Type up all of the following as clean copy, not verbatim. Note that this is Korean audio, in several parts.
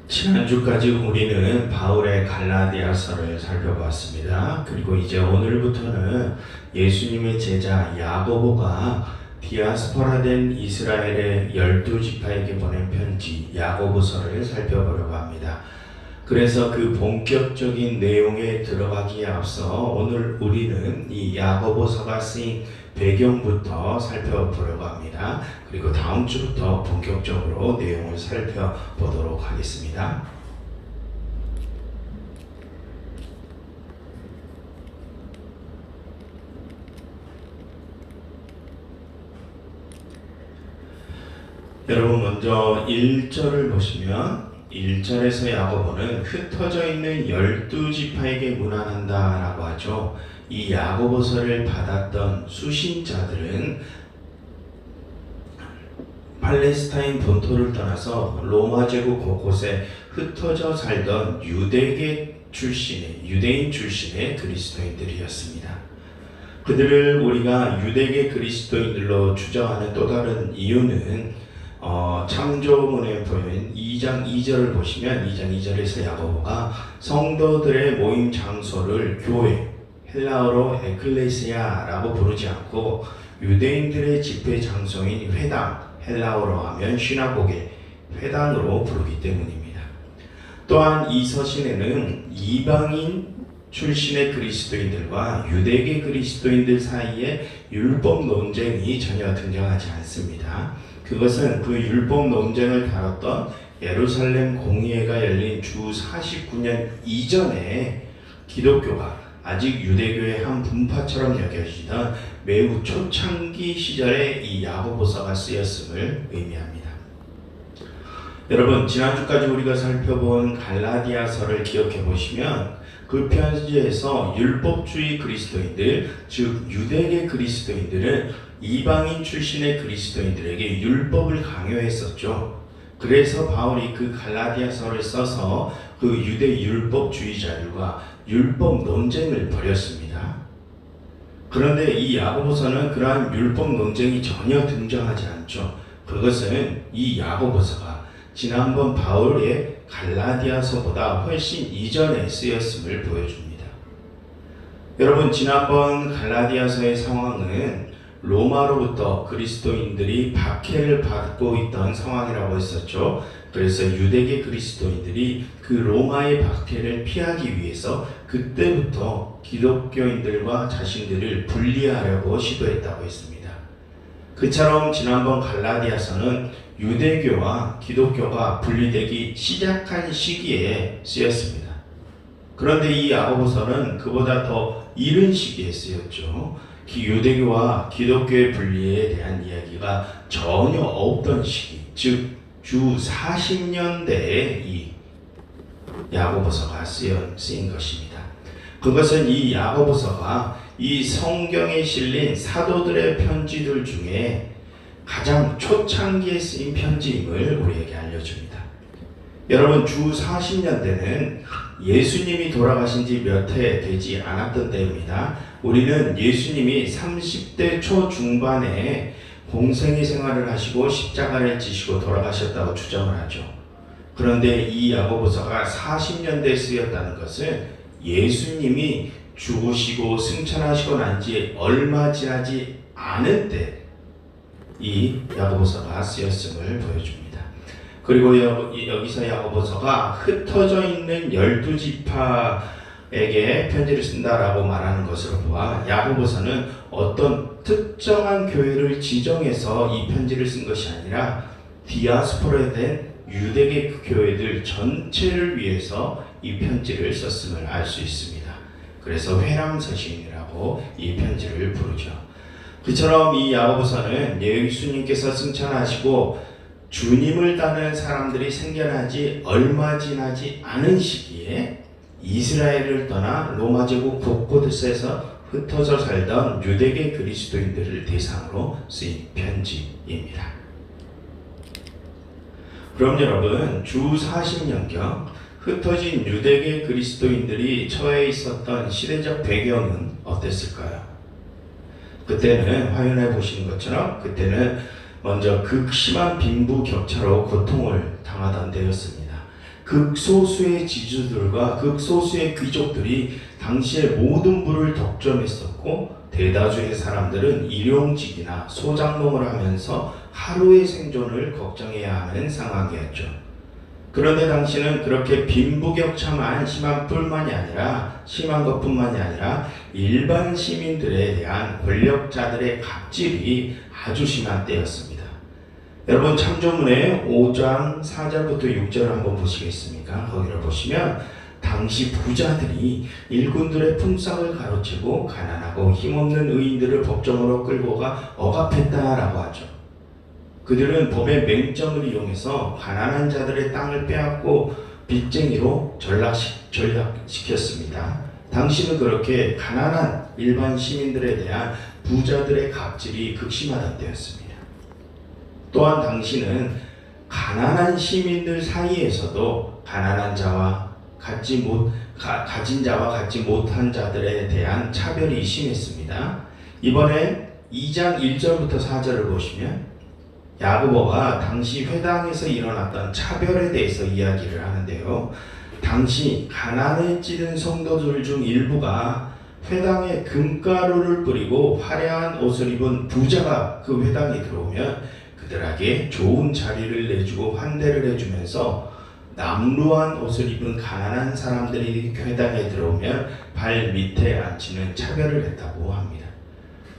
지난주까지 우리는 바울의 갈라디아서를 살펴봤습니다. 그리고 이제 오늘부터는 예수님의 제자 야고보가 디아스포라된 이스라엘의 12지파에게 보낸 편지 야고보서를 살펴보려고 합니다. 그래서 그 본격적인 내용에 들어가기에 앞서 오늘 우리는 이 야고보서가 쓰인 배경부터 살펴보려고 합니다. 그리고 다음 주부터 본격적으로 내용을 살펴보도록 하겠습니다. 여러분 먼저 1절을 보시면 1절에서 야고보는 흩어져 있는 12지파에게 문안한다 라고 하죠. 이 야고보서를 받았던 수신자들은 팔레스타인 본토를 떠나서 로마 제국 곳곳에 흩어져 살던 유대인 출신의 그리스도인들이었습니다. 그들을 우리가 유대계 그리스도인들로 추정하는 또 다른 이유는 창조문에 보이는 2장 2절을 보시면 2장 2절에서 야고보가 성도들의 모임 장소를 교회, 헬라어로 에클레시아라고 부르지 않고 유대인들의 집회 장소인 회당, 헬라어로 하면 시나고게, 회당으로 부르기 때문입니다. 또한 이 서신에는 이방인 출신의 그리스도인들과 유대계 그리스도인들 사이에 율법 논쟁이 전혀 등장하지 않습니다. 그것은 그 율법 논쟁을 다뤘던 예루살렘 공의회가 열린 주 49년 이전에 기독교가 아직 유대교의 한 분파처럼 여겨지던 매우 초창기 시절에 이 야고보서가 쓰였음을 의미합니다. 여러분 지난주까지 우리가 살펴본 갈라디아서를 기억해 보시면 그 편지에서 율법주의 그리스도인들, 즉 유대계 그리스도인들은 이방인 출신의 그리스도인들에게 율법을 강요했었죠. 그래서 바울이 그 갈라디아서를 써서 그 유대 율법주의자들과 율법 논쟁을 벌였습니다. 그런데 이 야고보서는 그러한 율법 논쟁이 전혀 등장하지 않죠. 그것은 이 야고보서가 지난번 바울의 갈라디아서보다 훨씬 이전에 쓰였음을 보여줍니다. 여러분 지난번 갈라디아서의 상황은 로마로부터 그리스도인들이 박해를 받고 있던 상황이라고 했었죠. 그래서 유대계 그리스도인들이 그 로마의 박해를 피하기 위해서 그때부터 기독교인들과 자신들을 분리하려고 시도했다고 했습니다. 그처럼 지난번 갈라디아서는 유대교와 기독교가 분리되기 시작한 시기에 쓰였습니다. 그런데 이 야고보서는 그보다 더 이른 시기에 쓰였죠. 유대교와 기독교의 분리에 대한 이야기가 전혀 없던 시기, 즉 주 40년대에 이 야고보서가 쓰인 것입니다. 그것은 이 야고보서가 이 성경에 실린 사도들의 편지들 중에 가장 초창기에 쓰인 편지임을 우리에게 알려줍니다. 여러분 주 40년대는 예수님이 돌아가신 지 몇 해 되지 않았던 때입니다. 우리는 예수님이 30대 초중반에 공생의 생활을 하시고 십자가를 지시고 돌아가셨다고 추정을 하죠. 그런데 이 야고보서가 40년대에 쓰였다는 것은 예수님이 죽으시고 승천하시고 난 지 얼마 지나지 않은 때 이 야고보서가 쓰였음을 보여줍니다. 그리고 여기서 야고보서가 흩어져 있는 12지파에게 편지를 쓴다라고 말하는 것으로 보아 야고보서는 어떤 특정한 교회를 지정해서 이 편지를 쓴 것이 아니라 디아스포라에 된 유대계 교회들 전체를 위해서 이 편지를 썼음을 알 수 있습니다. 그래서 회람서신이라고 이 편지를 부르죠. 그처럼 이 야고보서는 예수님께서 승천하시고 주님을 따르는 사람들이 생겨나지 얼마 지나지 않은 시기에 이스라엘을 떠나 로마 제국 곳곳에서 흩어져 살던 유대계 그리스도인들을 대상으로 쓰인 편지입니다. 그럼 여러분 주 40년경 흩어진 유대계 그리스도인들이 처해 있었던 시대적 배경은 어땠을까요? 그때는 화면에 보시는 것처럼 그때는 먼저 극심한 빈부격차로 고통을 당하던 때였습니다. 극소수의 지주들과 극소수의 귀족들이 당시에 모든 부를 독점했었고, 대다수의 사람들은 일용직이나 소작농을 하면서 하루의 생존을 걱정해야 하는 상황이었죠. 그런데 당시는 그렇게 빈부격차만 심한 것뿐만이 아니라 일반 시민들에 대한 권력자들의 갑질이 아주 심한 때였습니다. 여러분, 창조문의 5장 4절부터 6절을 한번 보시겠습니까? 거기를 보시면 당시 부자들이 일꾼들의 품삯을 가로채고 가난하고 힘없는 의인들을 법정으로 끌고 가 억압했다라고 하죠. 그들은 법의 맹점을 이용해서 가난한 자들의 땅을 빼앗고 빚쟁이로 전락시켰습니다. 당시는 그렇게 가난한 일반 시민들에 대한 부자들의 갑질이 극심하던 때였습니다. 또한 당시는 가난한 시민들 사이에서도 가난한 자와 가진 자와 갖지 못한 자들에 대한 차별이 심했습니다. 이번에 2장 1절부터 4절을 보시면 야고보가 당시 회당에서 일어났던 차별에 대해서 이야기를 하는데요. 당시 가난에 찌든 성도들 중 일부가 회당에 금가루를 뿌리고 화려한 옷을 입은 부자가 그 회당에 들어오면 그들에게 좋은 자리를 내주고 환대를 해주면서, 남루한 옷을 입은 가난한 사람들이 회당에 들어오면 발 밑에 앉히는 차별을 했다고 합니다.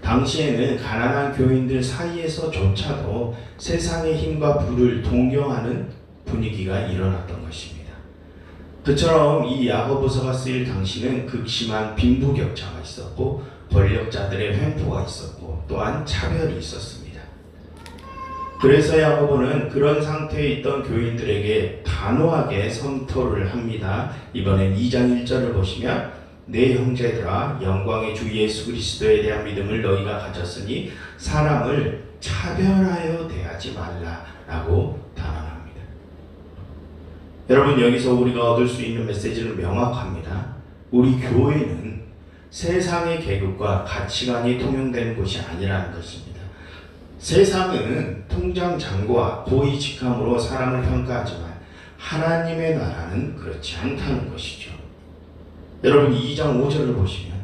당시에는 가난한 교인들 사이에서조차도 세상의 힘과 부를 동경하는 분위기가 일어났던 것입니다. 그처럼 이 야고보서가 쓰일 당시는 극심한 빈부격차가 있었고, 권력자들의 횡포가 있었고, 또한 차별이 있었습니다. 그래서 야고보는 그런 상태에 있던 교인들에게 단호하게 선포를 합니다. 이번엔 2장 1절을 보시면, 내 형제들아, 영광의 주 예수 그리스도에 대한 믿음을 너희가 가졌으니 사람을 차별하여 대하지 말라라고 단언합니다. 여러분, 여기서 우리가 얻을 수 있는 메시지는 명확합니다. 우리 교회는 세상의 계급과 가치관이 통용되는 곳이 아니라는 것입니다. 세상은 통장 잔고와 고의 직함으로 사람을 평가하지만 하나님의 나라는 그렇지 않다는 것이죠. 여러분, 2장 5절을 보시면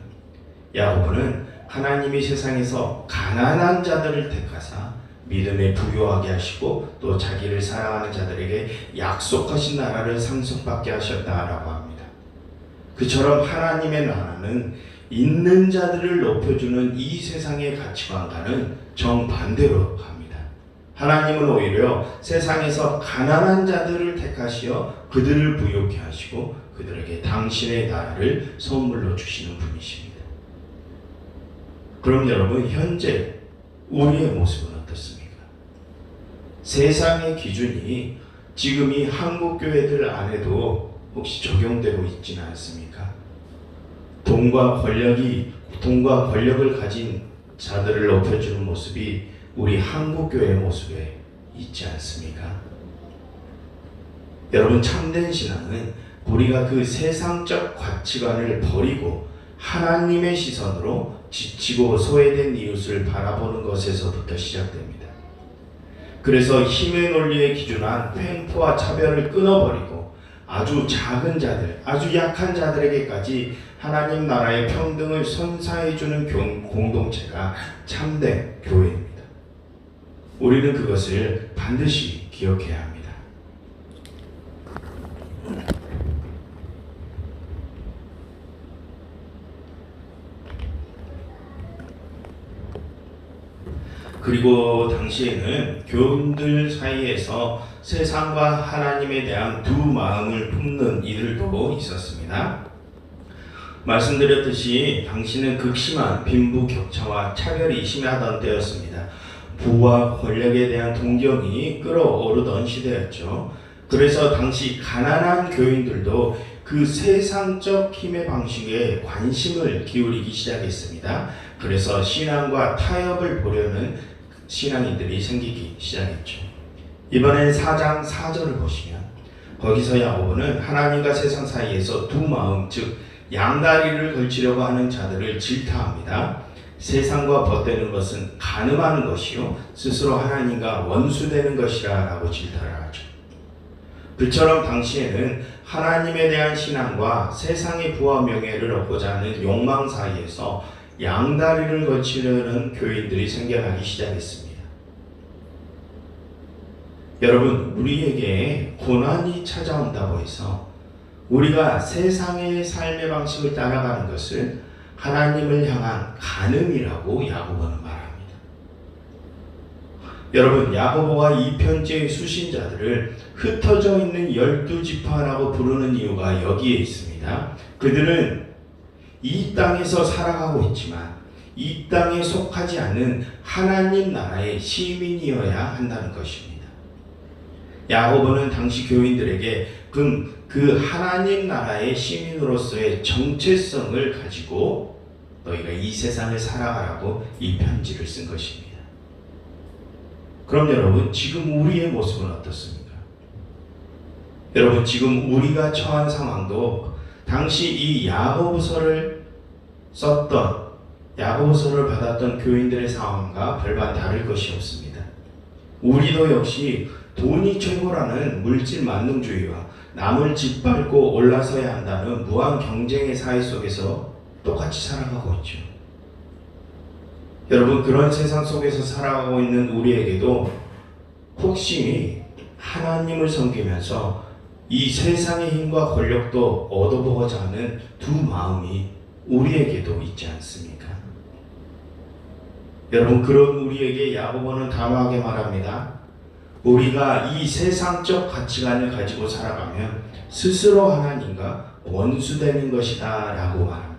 야고보는 하나님이 세상에서 가난한 자들을 택하사 믿음에 부유하게 하시고 또 자기를 사랑하는 자들에게 약속하신 나라를 상속받게 하셨다라고 합니다. 그처럼 하나님의 나라는 있는 자들을 높여주는 이 세상의 가치관과는 정반대로 갑니다. 하나님은 오히려 세상에서 가난한 자들을 택하시어 그들을 부유케 하시고 그들에게 당신의 나라를 선물로 주시는 분이십니다. 그럼 여러분, 현재 우리의 모습은 어떻습니까? 세상의 기준이 지금 이 한국 교회들 안에도 혹시 적용되고 있지는 않습니까? 돈과 권력을 가진 자들을 높여주는 모습이 우리 한국 교회의 모습에 있지 않습니까? 여러분, 참된 신앙은 우리가 그 세상적 가치관을 버리고 하나님의 시선으로 지치고 소외된 이웃을 바라보는 것에서부터 시작됩니다. 그래서 힘의 논리에 기준한 횡포와 차별을 끊어버리고 아주 작은 자들, 아주 약한 자들에게까지 하나님 나라의 평등을 선사해주는 공동체가 참된 교회입니다. 우리는 그것을 반드시 기억해야 합니다. 그리고 당시에는 교인들 사이에서 세상과 하나님에 대한 두 마음을 품는 이들도 있었습니다. 말씀드렸듯이 당시는 극심한 빈부격차와 차별이 심하던 때였습니다. 부와 권력에 대한 동경이 끌어오르던 시대였죠. 그래서 당시 가난한 교인들도 그 세상적 힘의 방식에 관심을 기울이기 시작했습니다. 그래서 신앙과 타협을 보려는 신앙인들이 생기기 시작했죠. 이번엔 4장 4절을 보시면 거기서 야고보는 하나님과 세상 사이에서 두 마음, 즉 양다리를 걸치려고 하는 자들을 질타합니다. 세상과 벗되는 것은 간음하는 것이요 스스로 하나님과 원수되는 것이라 라고 질타를 하죠. 그처럼 당시에는 하나님에 대한 신앙과 세상의 부와 명예를 얻고자 하는 욕망 사이에서 양다리를 거치려는 교인들이 생겨나기 시작했습니다. 여러분, 우리에게 고난이 찾아온다고 해서 우리가 세상의 삶의 방식을 따라가는 것을 하나님을 향한 간음이라고 야고보는 말합니다. 여러분, 야고보가 이 편지의 수신자들을 흩어져 있는 12지파라고 부르는 이유가 여기에 있습니다. 그들은 이 땅에서 살아가고 있지만 이 땅에 속하지 않는 하나님 나라의 시민이어야 한다는 것입니다. 야고보는 당시 교인들에게 그 하나님 나라의 시민으로서의 정체성을 가지고 너희가 이 세상을 살아가라고 이 편지를 쓴 것입니다. 그럼 여러분, 지금 우리의 모습은 어떻습니까? 여러분, 지금 우리가 처한 상황도 당시 이 야고보서를 썼던, 야고보서를 받았던 교인들의 상황과 별반 다를 것이 없습니다. 우리도 역시 돈이 최고라는 물질 만능주의와 남을 짓밟고 올라서야 한다는 무한 경쟁의 사회 속에서 똑같이 살아가고 있죠. 여러분, 그런 세상 속에서 살아가고 있는 우리에게도 혹시 하나님을 섬기면서 이 세상의 힘과 권력도 얻어보고자 하는 두 마음이 우리에게도 있지 않습니까? 여러분, 그런 우리에게 야고보는 단호하게 말합니다. 우리가 이 세상적 가치관을 가지고 살아가면 스스로 하나님과 원수되는 것이다 라고 말합니다.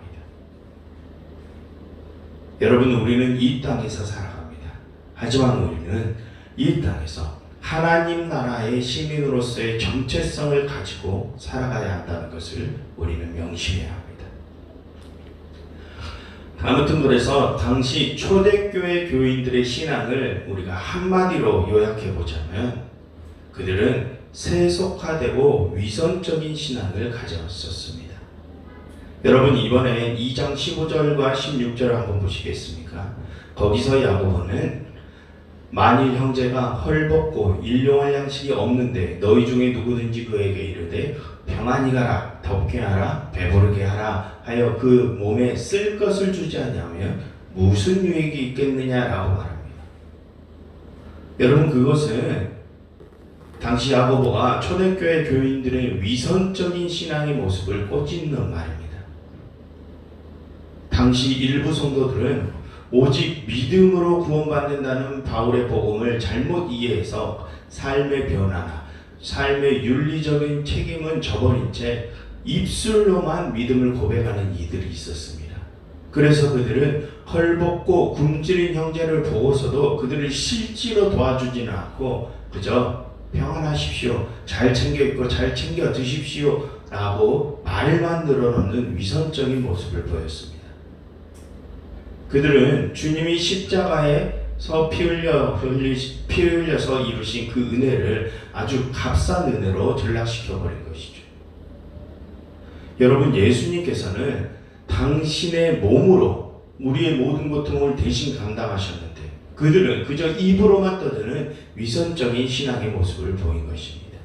여러분, 우리는 이 땅에서 살아갑니다. 하지만 우리는 이 땅에서 하나님 나라의 시민으로서의 정체성을 가지고 살아가야 한다는 것을 우리는 명심해야 합니다. 아무튼 그래서 당시 초대교회 교인들의 신앙을 우리가 한마디로 요약해 보자면 그들은 세속화되고 위선적인 신앙을 가졌었습니다. 여러분, 이번에 2장 15절과 16절을 한번 보시겠습니까? 거기서 야고보는 만일 형제가 헐벗고 일용할 양식이 없는데 너희 중에 누구든지 그에게 이르되 평안히 가라, 덥게 하라, 배부르게 하라 하여 그 몸에 쓸 것을 주지 않냐면 무슨 유익이 있겠느냐라고 말합니다. 여러분, 그것은 당시 야고보가 초대교회 교인들의 위선적인 신앙의 모습을 꼬집는 말입니다. 당시 일부 성도들은 오직 믿음으로 구원받는다는 바울의 복음을 잘못 이해해서 삶의 변화나 삶의 윤리적인 책임은 저버린 채 입술로만 믿음을 고백하는 이들이 있었습니다. 그래서 그들은 헐벗고 굶주린 형제를 보고서도 그들을 실제로 도와주지는 않고 그저 평안하십시오, 잘 챙겨 입고 잘 챙겨 드십시오 라고 말만 늘어놓는 위선적인 모습을 보였습니다. 그들은 주님이 십자가에서 피 흘려서 이루신 그 은혜를 아주 값싼 은혜로 전락시켜버린 것이죠. 여러분, 예수님께서는 당신의 몸으로 우리의 모든 고통을 대신 감당하셨는데 그들은 그저 입으로만 떠드는 위선적인 신앙의 모습을 보인 것입니다.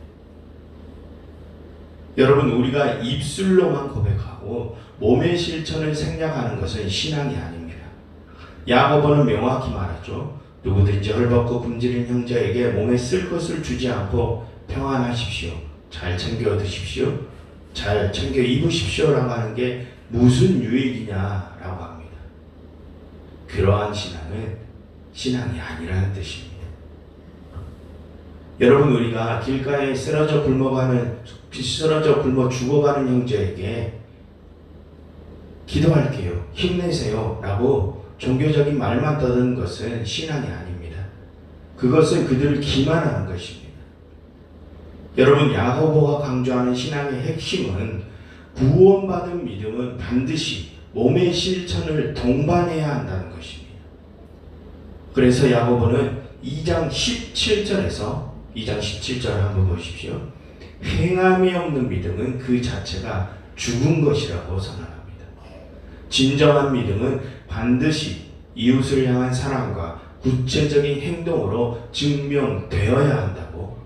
여러분, 우리가 입술로만 고백하고 몸의 실천을 생략하는 것은 신앙이 아닙니다. 야고보는 명확히 말하죠. 누구든지 헐벗고 굶주린 형제에게 몸에 쓸 것을 주지 않고 평안하십시오, 잘 챙겨 드십시오, 잘 챙겨 입으십시오 라고 하는 게 무슨 유익이냐라고 합니다. 그러한 신앙은 신앙이 아니라는 뜻입니다. 여러분, 우리가 길가에 쓰러져 굶어 죽어가는 형제에게 기도할게요, 힘내세요 라고 종교적인 말만 떠드는 것은 신앙이 아닙니다. 그것은 그들을 기만하는 것입니다. 여러분, 야고보가 강조하는 신앙의 핵심은 구원받은 믿음은 반드시 몸의 실천을 동반해야 한다는 것입니다. 그래서 야고보는 2장 17절을 한번 보십시오. 행함이 없는 믿음은 그 자체가 죽은 것이라고 선언합니다. 진정한 믿음은 반드시 이웃을 향한 사랑과 구체적인 행동으로 증명되어야 한다고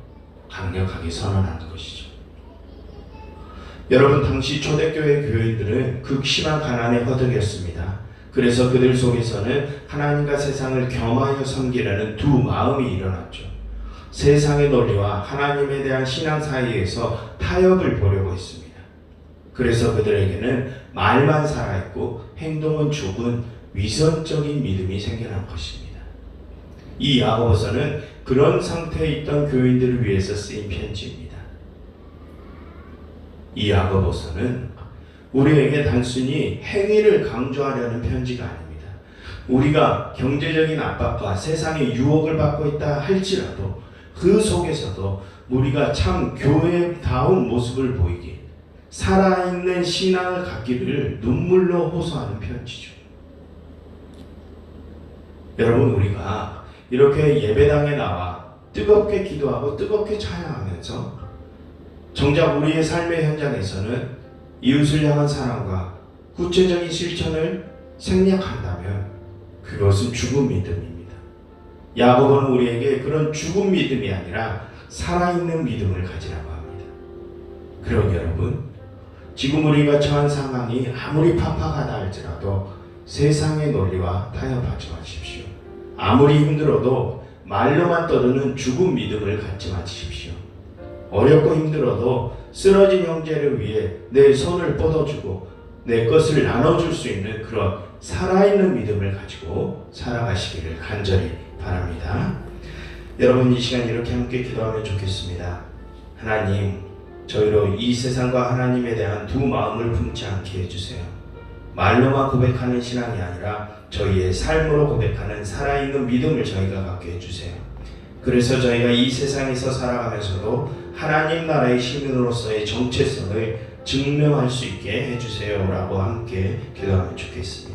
강력하게 선언하는 것이죠. 여러분, 당시 초대교회 교회들은 극심한 가난에 허덕였습니다. 그래서 그들 속에서는 하나님과 세상을 겸하여 섬기려는 두 마음이 일어났죠. 세상의 논리와 하나님에 대한 신앙 사이에서 타협을 보려고 했습니다. 그래서 그들에게는 말만 살아있고 행동은 죽은 위선적인 믿음이 생겨난 것입니다. 이 야고보서는 그런 상태에 있던 교인들을 위해서 쓰인 편지입니다. 이 야고보서는 우리에게 단순히 행위를 강조하려는 편지가 아닙니다. 우리가 경제적인 압박과 세상의 유혹을 받고 있다 할지라도 그 속에서도 우리가 참 교회다운 모습을 보이기, 살아있는 신앙을 갖기를 눈물로 호소하는 편지죠. 여러분, 우리가 이렇게 예배당에 나와 뜨겁게 기도하고 뜨겁게 찬양하면서 정작 우리의 삶의 현장에서는 이웃을 향한 사랑과 구체적인 실천을 생략한다면 그것은 죽은 믿음입니다. 야고보는 우리에게 그런 죽은 믿음이 아니라 살아있는 믿음을 가지라고 합니다. 그럼 여러분, 지금 우리가 처한 상황이 아무리 팍팍하다 할지라도 세상의 논리와 타협하지 마십시오. 아무리 힘들어도 말로만 떠드는 죽은 믿음을 갖지 마십시오. 어렵고 힘들어도 쓰러진 형제를 위해 내 손을 뻗어주고 내 것을 나눠줄 수 있는 그런 살아있는 믿음을 가지고 살아가시기를 간절히 바랍니다. 여러분, 이 시간 이렇게 함께 기도하면 좋겠습니다. 하나님, 저희로 이 세상과 하나님에 대한 두 마음을 품지 않게 해주세요. 말로만 고백하는 신앙이 아니라 저희의 삶으로 고백하는 살아있는 믿음을 저희가 갖게 해주세요. 그래서 저희가 이 세상에서 살아가면서도 하나님 나라의 시민으로서의 정체성을 증명할 수 있게 해주세요 라고 함께 기도하면 좋겠습니다.